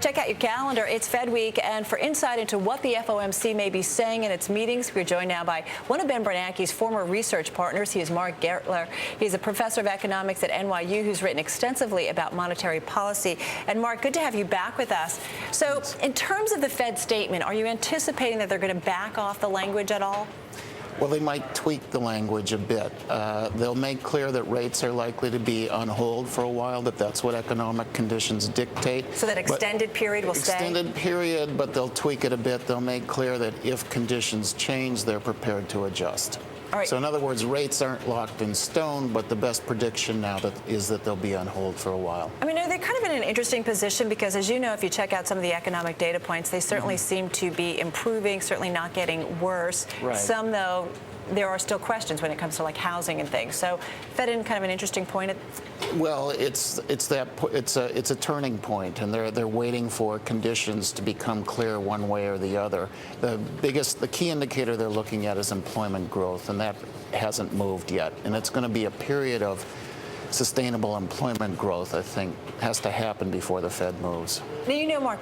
Check out your calendar. It's Fed Week, and for insight into what the FOMC may be saying in its meetings, we're joined now by one of Ben Bernanke's former research partners. He is Mark Gertler. He's a professor of economics at NYU who's written extensively about monetary policy. And Mark, good to have you back with us. So in terms of the Fed statement, are you anticipating that they're going to back off the language at all? Well, they might tweak the language a bit. They'll make clear that rates are likely to be on hold for a while, that's what economic conditions dictate. So that extended period will stay? Extended period, but they'll tweak it a bit. They'll make clear that if conditions change, they're prepared to adjust. All right. So in other words, rates aren't locked in stone, but the best prediction now is that they'll be on hold for a while. I mean, they're kind of in an interesting position because, as you know, if you check out some of the economic data points, they certainly seem to be improving, certainly not getting worse. Right. Some, though, there are still questions when it comes to like housing and things. So Fed in kind of an interesting point. Well, it's a turning point, and they're waiting for conditions to become clear one way or the other. The key indicator they're looking at is employment growth, and that hasn't moved yet. And it's going to be a period of sustainable employment growth, I think, has to happen before the Fed moves. Now, you know, Mark,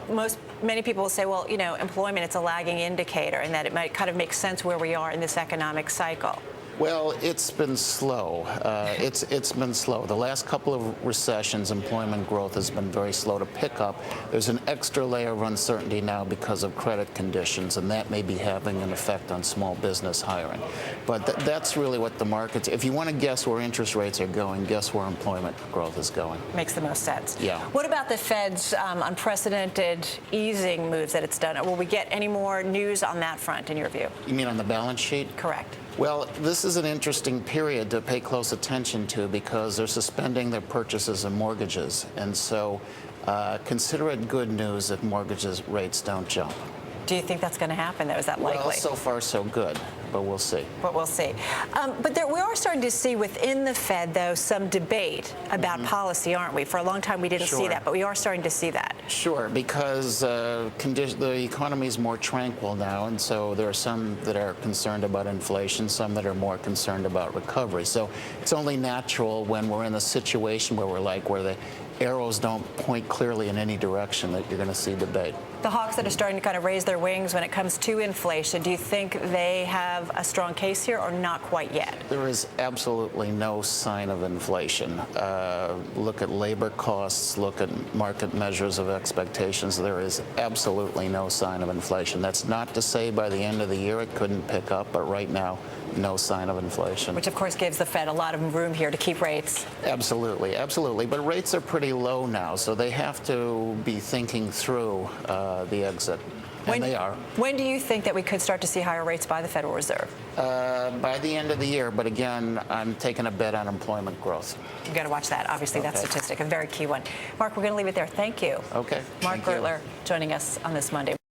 many people will say, well, you know, employment, it's a lagging indicator, and that it might kind of make sense where we are in this economic cycle. Well, it's been slow. It's been slow. The last couple of recessions, employment growth has been very slow to pick up. There's an extra layer of uncertainty now because of credit conditions, and that may be having an effect on small business hiring. But that's really what the markets, if you want to guess where interest rates are going, guess where employment growth is going. Makes the most sense. Yeah. What about the Fed's unprecedented easing moves that it's done? Will we get any more news on that front, in your view? You mean on the balance sheet? Correct. Well, this is an interesting period to pay close attention to because they're suspending their purchases of mortgages. And so consider it good news if mortgages rates don't jump. Do you think that's going to happen, though? Is that likely? Well, so far so good, but we'll see. But we'll see. But we are starting to see within the Fed, though, some debate about policy, aren't we? For a long time, we didn't see that, but we are starting to see that. Sure, because the economy is more tranquil now, and so there are some that are concerned about inflation, some that are more concerned about recovery. So it's only natural when we're in a situation where where the arrows don't point clearly in any direction that you're going to see debate. The hawks that are starting to kind of raise their wings when it comes to inflation, do you think they have a strong case here or not quite yet? There is absolutely no sign of inflation. Look at labor costs, look at market measures of expectations. There is absolutely no sign of inflation. That's not to say by the end of the year it couldn't pick up, but right now, no sign of inflation. Which, of course, gives the Fed a lot of room here to keep rates. Absolutely, absolutely. But rates are pretty low now, so they have to be thinking through the exit. And they are. When do you think that we could start to see higher rates by the Federal Reserve? By the end of the year, but again, I'm taking a bet on employment growth. You've got to watch that. Obviously, that statistic, a very key one. Mark, we're going to leave it there. Thank you. Okay. Mark Gertler joining us on this Monday.